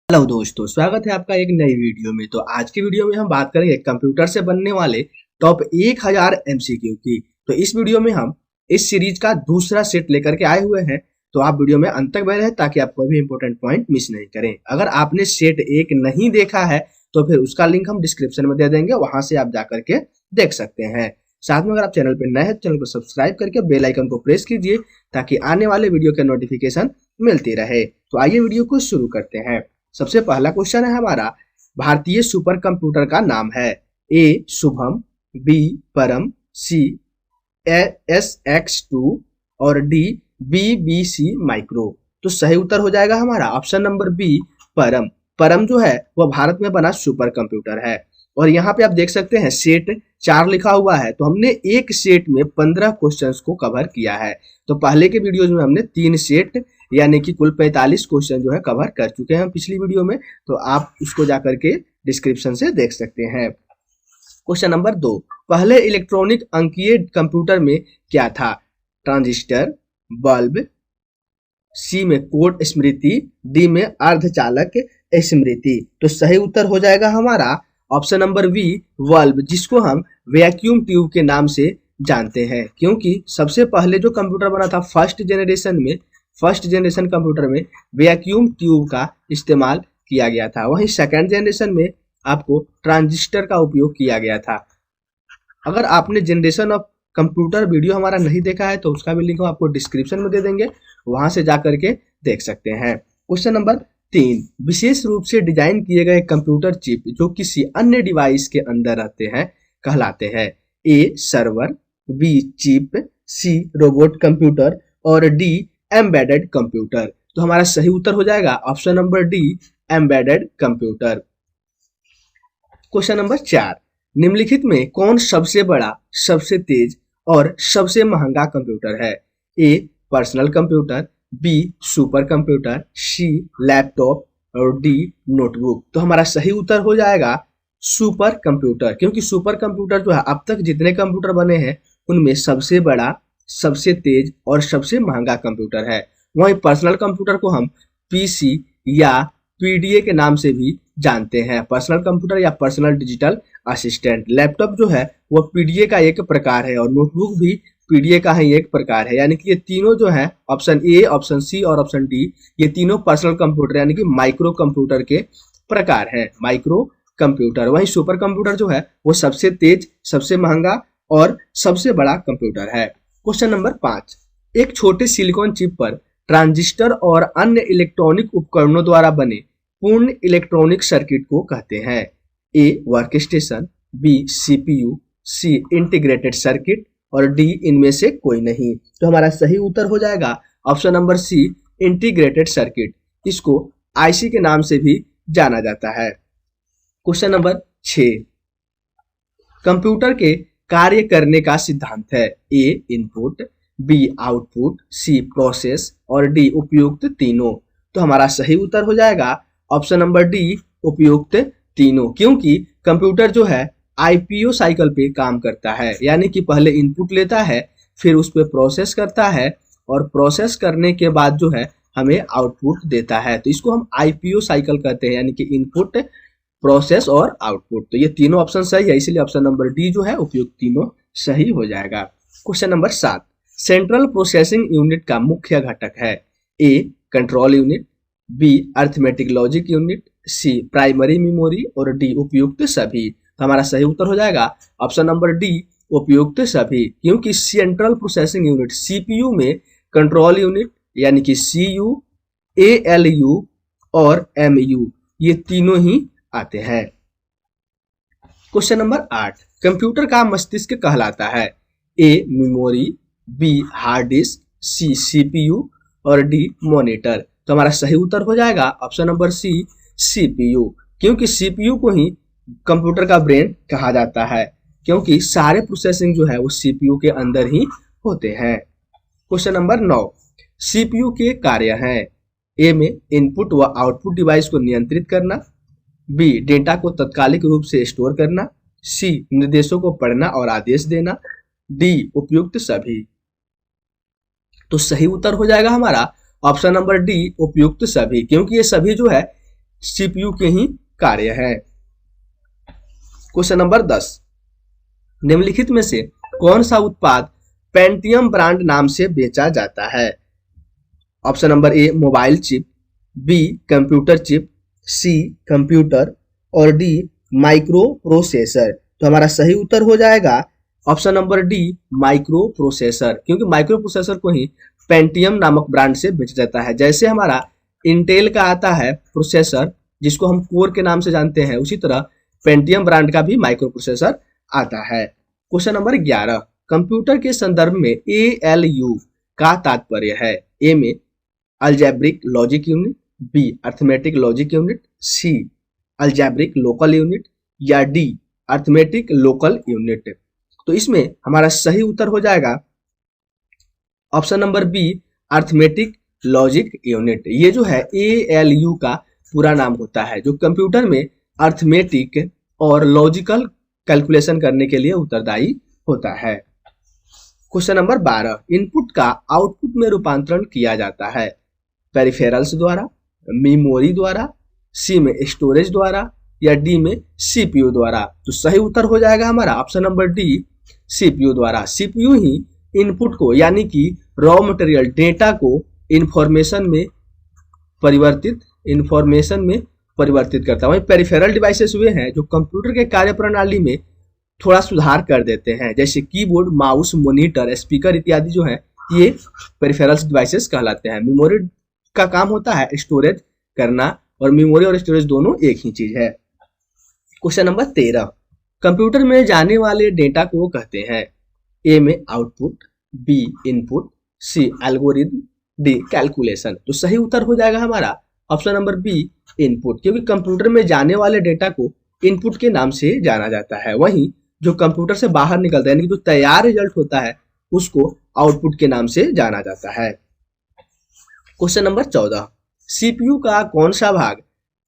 Hello दोस्तों, स्वागत है आपका एक नई वीडियो में। तो आज की वीडियो में हम बात करेंगे कंप्यूटर से बनने वाले टॉप 1000 एमसीक्यू की। तो इस वीडियो में हम इस सीरीज का दूसरा सेट लेकर के आए हुए हैं। तो आप वीडियो में अंत तक बने रहें ताकि आप कोई भी इंपॉर्टेंट पॉइंट मिस नहीं करें। अगर आपने सेट 1 नहीं देखा है तो फिर उसका लिंक हम डिस्क्रिप्शन में दे देंगे, वहां से आप जाकर के देख सकते हैं। साथ में अगर आप चैनल पर नए हैं तो चैनल को सब्सक्राइब करके बेल आइकन को प्रेस कीजिए ताकि आने वाले वीडियो के नोटिफिकेशन मिलती रहे। तो आइए वीडियो को शुरू करते हैं। सबसे पहला क्वेश्चन है हमारा, भारतीय सुपर कंप्यूटर का नाम है। ए शुभम, बी परम, सी SX2 और डी BBC माइक्रो। तो सही उत्तर हो जाएगा हमारा ऑप्शन नंबर बी, परम। परम जो है वह भारत में बना सुपर कंप्यूटर है। और यहाँ पे आप देख सकते हैं सेट 4 लिखा हुआ है, तो हमने एक सेट में 15 क्वेश्चंस को कवर किया है। तो पहले के वीडियोज में हमने 3 सेट यानी कि कुल 45 क्वेश्चन जो है कवर कर चुके हैं पिछली वीडियो में। तो आप उसको जाकर के डिस्क्रिप्शन से देख सकते हैं। क्वेश्चन नंबर 2, पहले इलेक्ट्रॉनिक अंकीय कंप्यूटर में क्या था? ट्रांजिस्टर, बल्ब, सी में कोड स्मृति, डी में अर्धचालक स्मृति। तो सही उत्तर हो जाएगा हमारा ऑप्शन नंबर बी, बल्ब, जिसको हम वैक्यूम ट्यूब के नाम से जानते हैं। क्योंकि सबसे पहले जो कंप्यूटर बना था फर्स्ट जनरेशन कंप्यूटर में वैक्यूम ट्यूब का इस्तेमाल किया गया था। वहीं सेकंड जनरेशन में आपको ट्रांजिस्टर का उपयोग किया गया था। अगर आपने जनरेशन ऑफ कंप्यूटर वीडियो हमारा नहीं देखा है तो उसका भी लिंक हम आपको डिस्क्रिप्शन में दे देंगे, वहां से जाकर के देख सकते हैं। क्वेश्चन नंबर 3, विशेष रूप से डिजाइन किए गए कंप्यूटर चिप जो किसी अन्य डिवाइस के अंदर रहते हैं कहलाते हैं। ए सर्वर, बी चिप, सी रोबोट कंप्यूटर और डी एम्बेडेड कंप्यूटर। तो हमारा सही उत्तर हो जाएगा option number D, embedded computer. Question number 4, निम्नलिखित में कौन सबसे बड़ा, सबसे तेज और सबसे महंगा कंप्यूटर है? A personal computer, B super computer, C laptop और डी नोटबुक। तो हमारा सही उत्तर हो जाएगा सुपर कंप्यूटर। क्योंकि सुपर कंप्यूटर जो है अब तक जितने कंप्यूटर बने हैं उनमें सबसे बड़ा, सबसे तेज और सबसे महंगा कंप्यूटर है। वहीं पर्सनल कंप्यूटर को हम पीसी या पीडीए के नाम से भी जानते हैं, पर्सनल कंप्यूटर या पर्सनल डिजिटल असिस्टेंट। लैपटॉप जो है वह पीडीए का एक प्रकार है और नोटबुक भी पीडीए का ही एक प्रकार है। यानी कि ये तीनों जो है ऑप्शन ए, ऑप्शन सी और ऑप्शन डी, ये तीनों पर्सनल कंप्यूटर यानी कि माइक्रो कंप्यूटर के प्रकार है, माइक्रो कंप्यूटर। वहीं सुपर कंप्यूटर जो है वो सबसे तेज, सबसे महंगा और सबसे बड़ा कंप्यूटर है। क्वेश्चन नंबर 5, एक छोटे सिलिकॉन चिप पर ट्रांजिस्टर और अन्य इलेक्ट्रॉनिक उपकरणों द्वारा बने पूर्ण इलेक्ट्रॉनिक सर्किट को कहते हैं। A work station, B CPU, C integrated circuit और डी इनमें से कोई नहीं। तो हमारा सही उत्तर हो जाएगा option number C, integrated circuit. इसको आईसी के नाम से भी जाना जाता है। क्वेश्चन नंबर 6, कंप्यूटर के कार्य करने का सिद्धांत है। ए इनपुट, बी आउटपुट, सी प्रोसेस और डी उपयुक्त तीनों। तो हमारा सही उत्तर हो जाएगा ऑप्शन नंबर डी, उपयुक्त तीनों। क्योंकि कंप्यूटर जो है आईपीओ साइकिल पे काम करता है, यानी कि पहले इनपुट लेता है, फिर उस पर प्रोसेस करता है और प्रोसेस करने के बाद जो है हमें आउटपुट देता है। तो इसको हम आईपीओ साइकिल कहते हैं, यानी कि इनपुट, प्रोसेस और आउटपुट। तो ये तीनों ऑप्शन सही है, इसलिए ऑप्शन नंबर डी जो है उपयुक्त तीनों सही हो जाएगा। Question number 7, central processing unit का मुख्य घटक है। A control unit, B arithmetic logic unit, C primary memory और डी उपयुक्त सभी। तो हमारा सही उत्तर हो जाएगा ऑप्शन नंबर डी, उपयुक्त सभी। क्योंकि सेंट्रल प्रोसेसिंग यूनिट सीपीयू में कंट्रोल यूनिट यानी कि सीयू, एएलयू और एमयू ये तीनों ही आते हैं। क्वेश्चन नंबर 8, कंप्यूटर का मस्तिष्क कहलाता है। A memory, B hard disk, C CPU और डी मॉनिटर। तो हमारा सही उत्तर हो जाएगा ऑप्शन नंबर सी, सीपीयू। क्योंकि सीपीयू को ही कंप्यूटर का ब्रेन कहा जाता है, क्योंकि सारे प्रोसेसिंग जो है वो सीपीयू के अंदर ही होते हैं। क्वेश्चन नंबर 9, सीपीयू के कार्य हैं। ए में इनपुट व आउटपुट डिवाइस को नियंत्रित करना, बी डेटा को तात्कालिक रूप से स्टोर करना, सी निर्देशों को पढ़ना और आदेश देना, डी उपयुक्त सभी। तो सही उत्तर हो जाएगा हमारा ऑप्शन नंबर डी, उपयुक्त सभी। क्योंकि ये सभी जो है सीपीयू के ही कार्य है। क्वेश्चन नंबर 10, निम्नलिखित में से कौन सा उत्पाद पेंटियम ब्रांड नाम से बेचा जाता है? Option number A mobile chip, B computer chip, C computer और डी माइक्रो प्रोसेसर। तो हमारा सही उत्तर हो जाएगा option number D microprocessor, क्योंकि माइक्रो प्रोसेसर को ही पेंटियम नामक ब्रांड से बेचा जाता है। जैसे हमारा इंटेल का आता है प्रोसेसर जिसको हम कोर के नाम से जानते हैं, उसी तरह पेंटियम ब्रांड का भी माइक्रो प्रोसेसर आता है। क्वेश्चन नंबर 11, कंप्यूटर के संदर्भ में ALU का तात्पर्य है? ए में algebraic logic unit, B arithmetic logic unit, C algebraic local unit या डी अर्थमेटिक लोकल यूनिट। तो इसमें हमारा सही उत्तर हो जाएगा option number B arithmetic logic unit. ये जो है ALU का पूरा नाम होता है, जो कंप्यूटर में अर्थमेटिक और लॉजिकल कैलकुलेशन करने के लिए उत्तरदायी होता है। क्वेश्चन नंबर 12, इनपुट का आउटपुट में रूपांतरण किया जाता है? पेरिफेरल्स द्वारा, मेमोरी द्वारा, सी में स्टोरेज द्वारा या डी में CPU द्वारा। तो सही उत्तर हो जाएगा हमारा ऑप्शन नंबर डी CPU द्वारा। CPU ही इनपुट को यानी कि रॉ मटेरियल डेटा को इंफॉर्मेशन में परिवर्तित करता है। वहीं पेरिफेरल डिवाइसेस वे हैं जो कंप्यूटर के कार्यप्रणाली में थोड़ा सुधार कर देते हैं, जैसे कीबोर्ड, माउस, मॉनिटर, स्पीकर इत्यादि जो है ये पेरिफेरल्स डिवाइसेस कहलाते हैं। मेमोरी का काम होता है स्टोरेज करना, और मेमोरी और स्टोरेज दोनों एक ही चीज है। क्वेश्चन नंबर 13, कंप्यूटर में जाने वाले डेटा को कहते हैं? ए में आउटपुट, बी इनपुट, सी एल्गोरिथम, डी कैलकुलेशन। तो सही उत्तर हो जाएगा हमारा ऑप्शन नंबर बी इनपुट, क्योंकि कंप्यूटर में जाने वाले डेटा को इनपुट के नाम से जाना जाता है। वहीं जो कंप्यूटर से बाहर निकलता है यानी कि जो तैयार रिजल्ट होता है उसको आउटपुट के नाम से जाना जाता है। क्वेश्चन नंबर 14, CPU का कौन सा भाग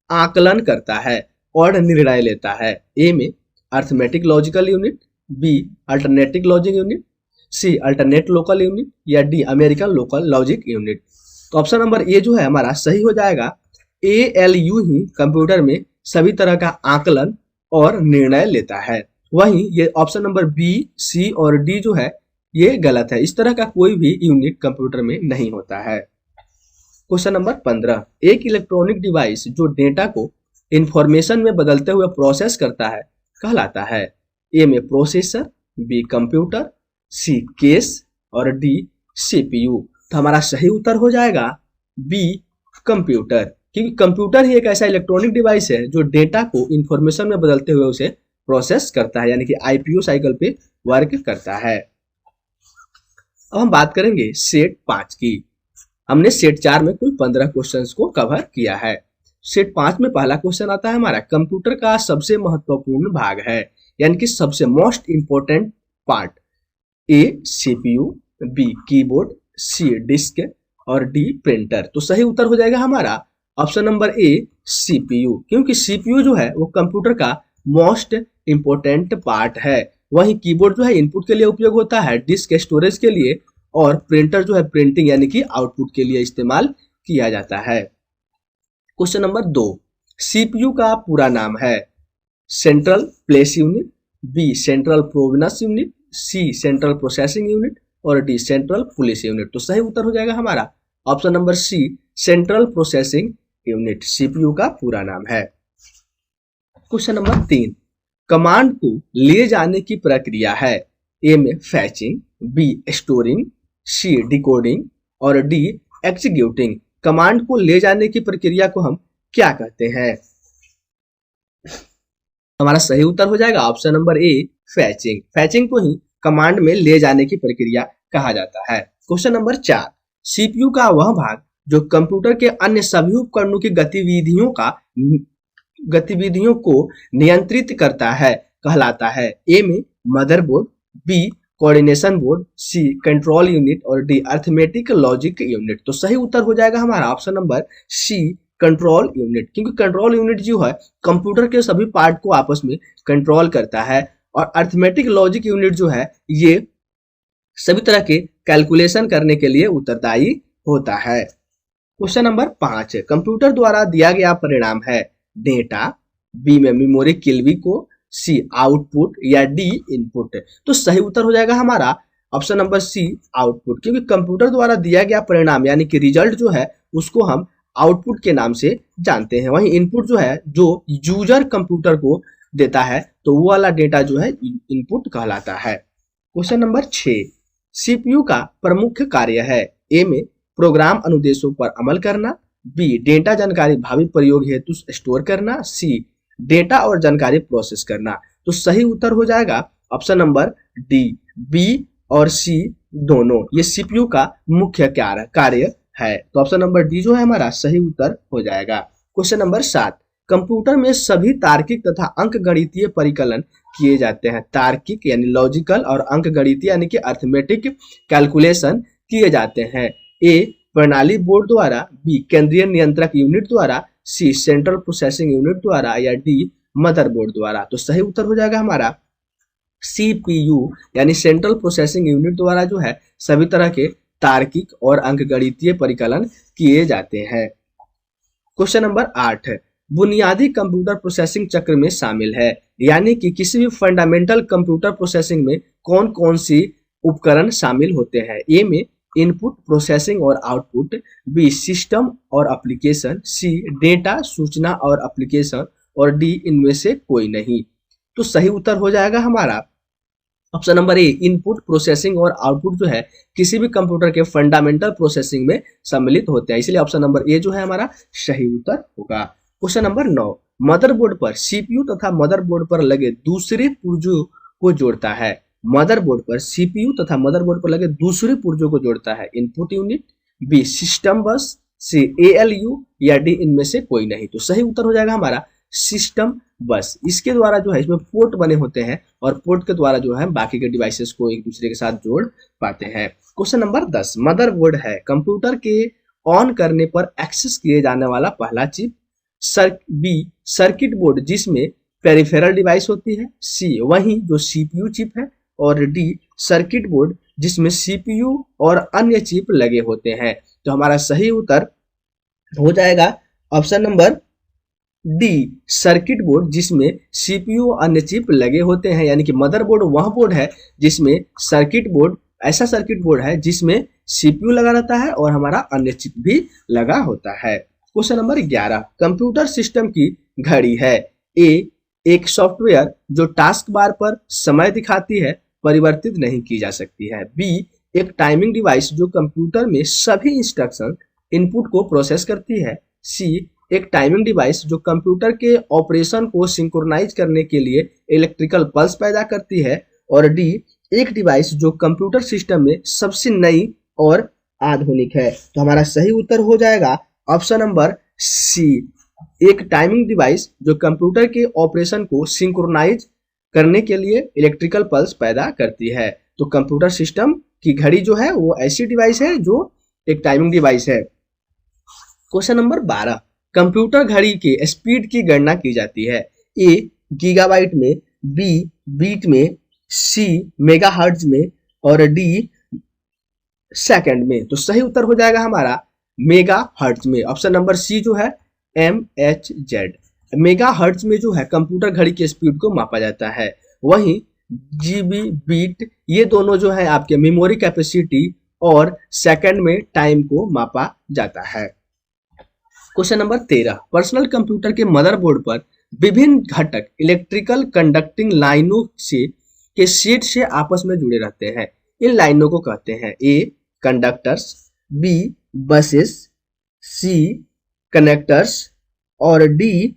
आकलन करता है और निर्णय लेता है? ए में arithmetic logical unit, B alternative logic unit, C alternate local unit या D American local logic unit. तो ऑप्शन नंबर ए जो है हमारा सही हो जाएगा। ALU ही कंप्यूटर में सभी तरह का आकलन और निर्णय लेता है। वहीं ये ऑप्शन नंबर बी, सी और डी जो है ये गलत है। इस तरह का कोई भी यूनिट कंप्यूटर में नहीं होता है। क्वेश्चन नंबर 15, एक इलेक्ट्रॉनिक डिवाइस जो डेटा को इंफॉर्मेशन में बदलते हुए प्रोसेस करता है कहलाता है? ए में प्रोसेसर, बी कंप्यूटर, सी केस और डी CPU। तो हमारा सही उत्तर हो जाएगा बी कंप्यूटर, क्योंकि कंप्यूटर ही एक ऐसा इलेक्ट्रॉनिक डिवाइस है जो डेटा को इंफॉर्मेशन में बदलते हुए उसे प्रोसेस करता है, यानी कि IPO साइकिल पे वर्क करता है। अब हम बात करेंगे सेट 5 की। हमने सेट 4 में कुल 15 क्वेश्चंस को कवर किया है। सेट 5 में पहला क्वेश्चन आता है हमारा, कंप्यूटर का सबसे महत्वपूर्ण भाग है, यानी कि सबसे मोस्ट इंपोर्टेंट पार्ट? ए CPU, बी कीबोर्ड, सी डिस्क और डी प्रिंटर। तो सही उत्तर हो जाएगा हमारा ऑप्शन नंबर ए CPU, क्योंकि CPU जो है वो कंप्यूटर का मोस्ट इंपोर्टेंट पार्ट है। वहीं कीबोर्ड जो है इनपुट के लिए उपयोग होता है, डिस्क स्टोरेज के लिए, और प्रिंटर जो है प्रिंटिंग यानी कि आउटपुट के लिए इस्तेमाल किया जाता है। क्वेश्चन नंबर 2, CPU का पूरा नाम है? Central place unit, B central provenance unit, C central processing unit और डी सेंट्रल पुलिस यूनिट। तो सही उत्तर हो जाएगा हमारा option number C central processing unit CPU का पूरा नाम है। क्वेश्चन नंबर 3, कमांड को ले जाने की प्रक्रिया है? ए में फैचिंग, बी स्टोरिंग, सी डिकोडिंग और डी एग्जीक्यूटिंग। कमांड को ले जाने की प्रक्रिया को हम क्या कहते हैं? हमारा सही उत्तर हो जाएगा ऑप्शन नंबर ए फैचिंग। फैचिंग को ही कमांड में ले जाने की प्रक्रिया कहा जाता है। क्वेश्चन नंबर 4, CPU का वह भाग जो कंप्यूटर के अन्य सभी उपकरणों की गतिविधियों को नियंत्रित करता है कहलाता है? ए में motherboard, B coordination board, C control unit और डी अर्थमेटिक लॉजिक यूनिट। तो सही उत्तर हो जाएगा हमारा option number C control unit, क्योंकि कंट्रोल यूनिट जो है कंप्यूटर के सभी पार्ट को आपस में कंट्रोल करता है, और अर्थमेटिक लॉजिक यूनिट जो है ये सभी तरह के कैलकुलेशन करने के लिए उत्तरदायी होता है। क्वेश्चन नंबर 5 है, कंप्यूटर द्वारा दिया गया परिणाम है डेटा, बी में मेमोरी किलवी को, सी आउटपुट या डी इनपुट। तो सही उत्तर हो जाएगा हमारा ऑप्शन नंबर सी आउटपुट, क्योंकि कंप्यूटर द्वारा दिया गया परिणाम यानी कि रिजल्ट जो है उसको हम आउटपुट के नाम से जानते हैं। वहीं इनपुट जो है जो यूजर कंप्यूटर को देता है तो वो वाला डेटा जो है इनपुट कहलाता है। क्वेश्चन नंबर 6, सीपीयू का प्रमुख कार्य है ए में प्रोग्राम अनुदेशों पर अमल करना, बी डेटा जानकारी भावी प्रयोग हेतु स्टोर करना, सी डेटा और जानकारी प्रोसेस करना। तो सही उत्तर हो जाएगा ऑप्शन नंबर डी, बी और सी दोनों, ये सीपीयू का मुख्य कार्य है। तो ऑप्शन नंबर डी जो है हमारा सही उत्तर हो जाएगा। क्वेश्चन नंबर 7, कंप्यूटर में सभी तार्किक तथा अंकगणितीय परिकलन किए जाते हैं। तार्किक यानी लॉजिकल और अंकगणितीय यानी कि अर्थमेटिक कैलकुलेशन किए जाते हैं। ए प्रणाली बोर्ड द्वारा, बी केंद्रीय नियंत्रक यूनिट द्वारा, सी सेंट्रल प्रोसेसिंग यूनिट द्वारा या डी मदरबोर्ड द्वारा। तो सही उत्तर हो जाएगा हमारा सीपीयू यानी सेंट्रल प्रोसेसिंग यूनिट द्वारा जो है सभी तरह के तार्किक और अंकगणितीय परिकलन किए जाते हैं। क्वेश्चन नंबर 8 है, बुनियादी कंप्यूटर प्रोसेसिंग चक्र में शामिल है, यानी कि किसी भी फंडामेंटल कंप्यूटर प्रोसेसिंग में कौन कौन सी उपकरण शामिल होते हैं। ए में इनपुट प्रोसेसिंग और आउटपुट, बी सिस्टम और एप्लीकेशन, सी डेटा सूचना और एप्लीकेशन और डी इनमें से कोई नहीं। तो सही उत्तर हो जाएगा हमारा ऑप्शन नंबर ए, इनपुट प्रोसेसिंग और आउटपुट जो है किसी भी कंप्यूटर के फंडामेंटल प्रोसेसिंग में सम्मिलित होते हैं, इसलिए ऑप्शन नंबर ए जो है हमारा सही उत्तर होगा। क्वेश्चन नंबर 9, मदरबोर्ड पर सीपीयू तथा मदरबोर्ड पर लगे दूसरे पुर्जों को जोड़ता है। मदरबोर्ड पर सीपीयू तथा मदरबोर्ड पर लगे दूसरे पुर्जों को जोड़ता है। इनपुट यूनिट, बी सिस्टम बस, सी एएलयू या डी इनमें से कोई नहीं। तो सही उत्तर हो जाएगा हमारा सिस्टम बस। इसके द्वारा जो है इसमें पोर्ट बने होते हैं और पोर्ट के द्वारा जो है बाकी के डिवाइसेस को एक दूसरे के साथ जोड़ पाते हैं। क्वेश्चन नंबर 10, मदरबोर्ड है कंप्यूटर के ऑन करने पर एक्सेस किए जाने वाला पहला चिप। बी सर्किट बोर्ड जिसमें पेरिफेरल डिवाइस होती है, सी वही जो सीपीयू चिप है, और डी सर्किट बोर्ड जिसमें सीपीयू और अन्य चिप लगे होते हैं। तो हमारा सही उत्तर हो जाएगा option number D circuit board जिसमें सीपीयू अन्य चिप लगे होते हैं, यानी कि मदरबोर्ड वह बोर्ड है जिसमें सर्किट बोर्ड ऐसा सर्किट बोर्ड है जिसमें सीपीयू लगा रहता है और हमारा अन्य चिप भी लगा होता है। क्वेश्चन नंबर 11, कंप्यूटर सिस्टम की घड़ी है। ए एक सॉफ्टवेयर जो टास्क बार पर समय दिखाती है, परिवर्तित नहीं की जा सकती है। बी एक टाइमिंग डिवाइस जो कंप्यूटर में सभी इंस्ट्रक्शन इनपुट को प्रोसेस करती है। सी एक टाइमिंग डिवाइस जो कंप्यूटर के ऑपरेशन को सिंक्रोनाइज करने के लिए इलेक्ट्रिकल पल्स पैदा करती है। और डी एक डिवाइस जो कंप्यूटर सिस्टम में सबसे नई और आधुनिक है। तो हमारा सही उत्तर हो जाएगा ऑप्शन नंबर सी, एक टाइमिंग डिवाइस जो कंप्यूटर के ऑपरेशन को सिंक्रोनाइज करने के लिए इलेक्ट्रिकल पल्स पैदा करती है। तो कंप्यूटर सिस्टम की घड़ी जो है वो ऐसी डिवाइस है जो एक टाइमिंग डिवाइस है। क्वेश्चन नंबर 12, कंप्यूटर घड़ी के स्पीड की गणना की जाती है। ए गीगाबाइट में, बी बीट में, सी मेगाहर्ट्ज में और डी सेकंड में। तो सही उत्तर हो जाएगा हमारा मेगाहर्ट्ज में, ऑप्शन नंबर सी जो है MHz। मेगाहर्ट्ज में जो है कंप्यूटर घड़ी की स्पीड को मापा जाता है। वहीं जीबी बीट ये दोनों जो है आपके मेमोरी कैपेसिटी और सेकंड में टाइम को मापा जाता है। क्वेश्चन नंबर 13, पर्सनल कंप्यूटर के मदरबोर्ड पर विभिन्न घटक इलेक्ट्रिकल कंडक्टिंग लाइनों के सेट से आपस में जुड़े रहते हैं। इन लाइनों को कहते हैं ए कंडक्टर्स, बी बसेस, सी कनेक्टर्स और डी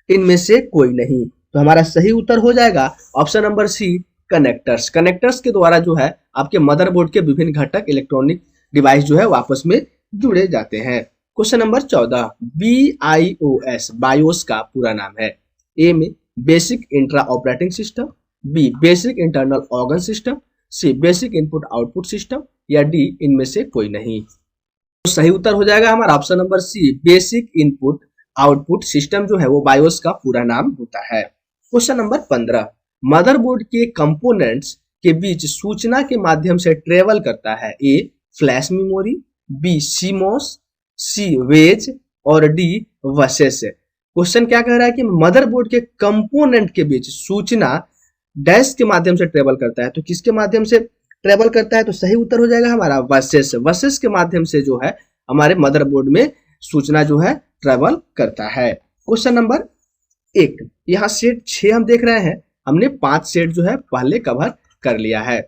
इनमें से कोई नहीं। तो हमारा सही उत्तर हो जाएगा option number C connectors. Connectors के द्वारा जो है आपके मदरबोर्ड के विभिन्न घटक इलेक्ट्रॉनिक डिवाइस जो है आपस में जुड़े जाते हैं। क्वेश्चन नंबर 14, BIOS बायोस का पूरा नाम है। ए में basic intra operating system, B basic internal organ system, C basic input output system या डी इनमें से कोई नहीं। तो सही उत्तर हो जाएगा हमारा option number C, basic input output system जो है वो बायोस का पूरा नाम होता है। क्वेश्चन नंबर 15, मदरबोर्ड के कंपोनेंट्स के बीच सूचना के माध्यम से ट्रेवल करता है। A flash memory, B CMOS, C ways और डी वसेस। क्वेश्चन क्या कह रहा है कि मदरबोर्ड के कंपोनेंट के बीच सूचना डैश के माध्यम से ट्रेवल करता है, तो किसके माध्यम से ट्रेवल करता है? तो सही उत्तर हो जाएगा हमारा वसेस। वसेस के माध्यम से जो है हमारे मदरबोर्ड में सूचना जो है ट्रेवल करता है। क्वेश्चन नंबर 1, यहाँ सेट 6 हम देख रहे हैं, हमने 5 सेट जो है पहले कवर कर लिया है।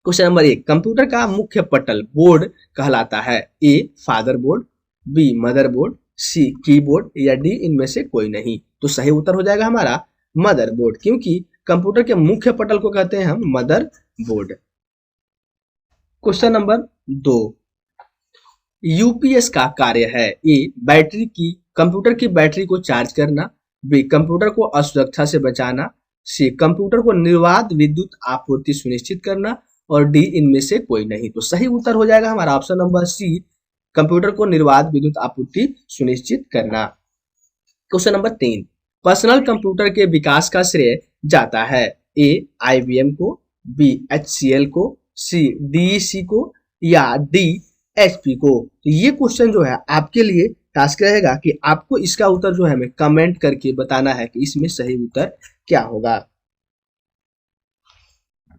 क्वेश्चन नंबर 1, कंप्यूटर का मुख्य पटल बोर्ड कहलाता है? A father board, B mother board, C keyboard या डी इनमें से कोई नहीं। तो सही उत्तर हो जाएगा हमारा मदर बोर्ड, क्योंकि कंप्यूटर के मुख्य पटल को कहते हैं हम mother board. Question number 2, UPS का कार्य है? ए बैटरी की कंप्यूटर की बैटरी को चार्ज करना, बी कंप्यूटर को असुरक्षा से बचाना, सी कंप्यूटर को निर्बाध विद्युत आपूर्ति सुनिश्चित करना और डी इनमें से कोई नहीं। तो सही उत्तर हो जाएगा हमारा ऑप्शन नंबर सी, कंप्यूटर को निर्बाध विद्युत आपूर्ति सुनिश्चित करना। क्वेश्चन नंबर 3, पर्सनल कंप्यूटर के विकास का श्रेय जाता है? ए आईबीएम को, बी एचसीएल को, सी डीईसी को या डी एचपी को। तो ये क्वेश्चन जो है आपके लिए टास्क रहेगा कि आपको इसका उत्तर जो है हमें कमेंट करके बताना है कि इसमें सही उत्तर क्या होगा।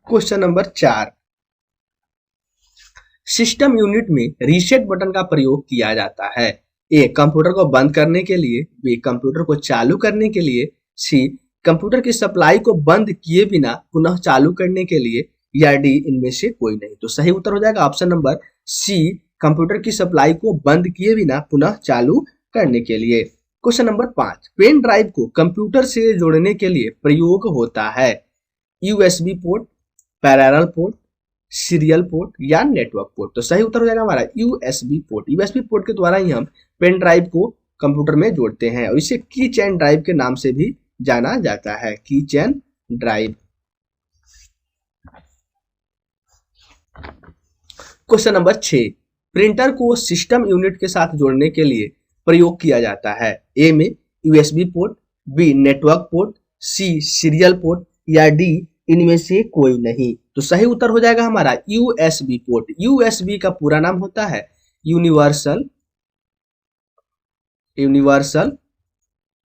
क्वेश्चन नंबर 4, सिस्टम यूनिट में रीसेट बटन का प्रयोग किया जाता है? ए कंप्यूटर को बंद करने के लिए, बी कंप्यूटर को चालू करने के लिए, सी कंप्यूटर की सप्लाई को बंद किए बिना पुनः चालू करने के लिए या डी इनमें से कोई नहीं। तो सही उत्तर हो जाएगा ऑप्शन नंबर सी, कंप्यूटर की सप्लाई को बंद किए बिना पुनः चालू करने के लिए। क्वेश्चन नंबर 5, पेन ड्राइव को कंप्यूटर से जोड़ने के लिए प्रयोग होता है? USB port, parallel port, serial port या नेटवर्क पोर्ट। तो सही उत्तर हो जाएगा हमारा यूएसबी पोर्ट। यूएसबी पोर्ट के द्वारा ही हम पेन ड्राइव को कंप्यूटर में जोड़ते हैं और इसे की चेन ड्राइव के नाम से भी जाना जाता है, की chain drive. Question number 6, printer को सिस्टम यूनिट के साथ जोड़ने के लिए प्रयोग किया जाता है? ए में USB port, B network port, C serial port या डी इनमें से कोई नहीं। तो सही उत्तर हो जाएगा हमारा यूएसबी पोर्ट। यूएसबी का पूरा नाम होता है यूनिवर्सल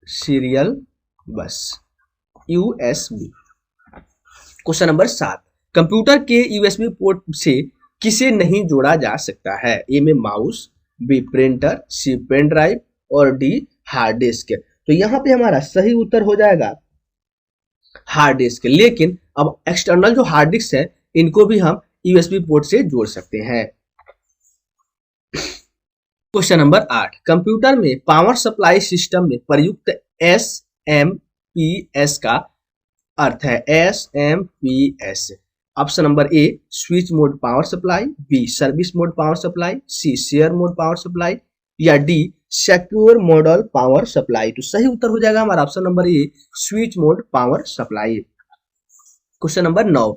सीरियल बस, यूएसबी। क्वेश्चन नंबर 7, कंप्यूटर के यूएसबी पोर्ट से किसे नहीं जोड़ा जा सकता है? ए में माउस, बी प्रिंटर, सी पेन ड्राइव और डी हार्ड डिस्क। तो यहाँ पे हमारा सही उत्तर हो जाएगा हार्ड डिस्क। लेकिन अब एक्सटर्नल जो हार्ड डिस्क है इनको भी हम यूएसबी पोर्ट से जोड़ सकते हैं। क्वेश्चन नंबर 8, कंप्यूटर में पावर सप्लाई सिस्टम में प्रयुक्त एसएमपीएस का अर्थ है? SMPS. Option number A switch mode power supply, B service mode power supply, C share mode power supply या D secure model power supply. तो सही उत्तर हो जाएगा हमारा option number A switch mode power supply. Question number 9,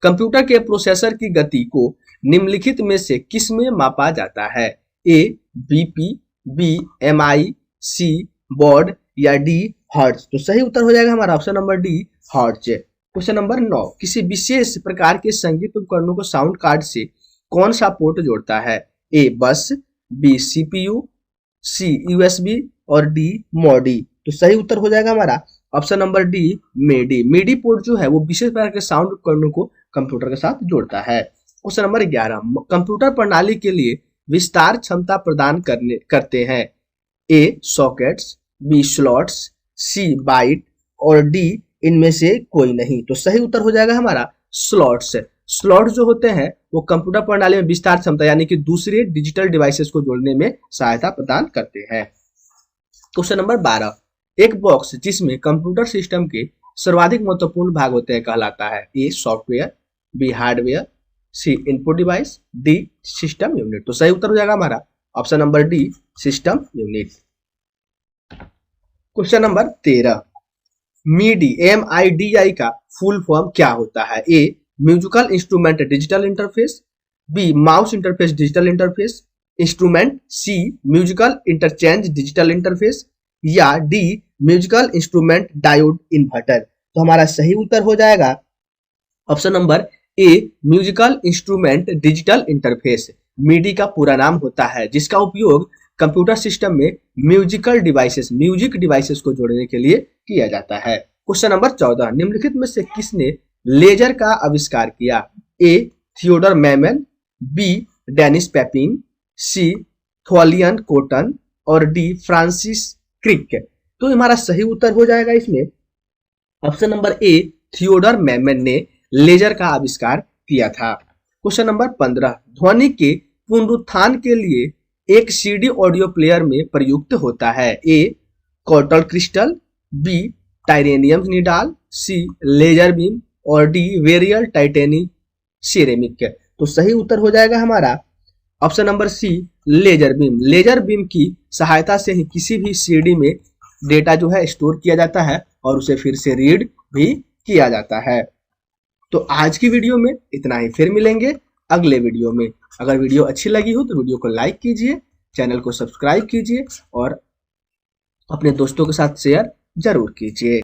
computer के processor की गति को निम्नलिखित में से किस में मापा जाता है? ए बीपी, बी एमआई, सी बॉड या डी हर्ट्ज। तो सही उत्तर हो जाएगा हमारा option number D hertz. Question number 9, किसी विशेष प्रकार के संगीत उपकरणों को साउंड कार्ड से कौन सा पोर्ट जोड़ता है? ए बस, बी सीपीयू, सी यूएसबी और डी मॉडी। तो सही उत्तर हो जाएगा हमारा ऑप्शन नंबर डी मेडी। मेडी पोर्ट जो है वो विशेष प्रकार के साउंड उपकरणों को कंप्यूटर के साथ जोड़ता है। क्वेश्चन नंबर 11, कंप्यूटर प्रणाली के लिए विस्तार क्षमता प्रदान करते हैं? ए सॉकेट्स, बी स्लॉट्स, सी बाइट और डी इनमें से कोई नहीं। तो सही उत्तर हो जाएगा हमारा स्लॉट्स। स्लॉट्स जो होते हैं वो कंप्यूटर प्रणाली में विस्तार क्षमता यानी कि दूसरे डिजिटल डिवाइसेस को जोड़ने में सहायता प्रदान करते हैं। क्वेश्चन नंबर 12, एक बॉक्स जिसमें कंप्यूटर सिस्टम के सर्वाधिक महत्वपूर्ण भाग होते हैं कहलाता है? A software, B hardware, C input device, D system unit. तो सही उत्तर हो जाएगा हमारा option number D system unit. Question number 13, MIDI MIDI का फुल फॉर्म क्या होता है? A musical instrument digital interface, B mouse interface digital interface instrument, C musical interchange digital interface या D musical instrument diode inverter. तो हमारा सही उत्तर हो जाएगा option number A musical instrument digital interface. Midi का पूरा नाम होता है, जिसका उपयोग कंप्यूटर सिस्टम में म्यूजिक डिवाइसेस को जोड़ने के लिए किया जाता है। क्वेश्चन नंबर 14, निम्नलिखित में से किसने लेजर का आविष्कार किया? ए Theodore Memon, B Dennis Papin, सी थॉलियन कोटन और डी फ्रांसिस क्रिक। तो हमारा सही उत्तर हो जाएगा इसमें ऑप्शन नंबर ए थियोडर मैमन ने लेजर का आविष्कार किया था। क्वेश्चन नंबर 15, ध्वनि के पुनरुत्थान के लिए एक सीडी ऑडियो प्लेयर में प्रयुक्त होता है? A quartz crystal, B titanium needle, C laser beam और डी वेरियल टाइटेनी सिरेमिक। तो सही उत्तर हो जाएगा हमारा option number C laser beam. Laser beam की सहायता से ही किसी भी सीडी में डेटा जो है स्टोर किया जाता है और उसे फिर से रीड भी किया जाता है। तो आज की वीडियो में इतना ही, फिर मिलेंगे अगले वीडियो में। अगर वीडियो अच्छी लगी हो तो वीडियो को लाइक कीजिए, चैनल को सब्सक्राइब कीजिए और अपने दोस्तों के साथ शेयर जरूर कीजिए।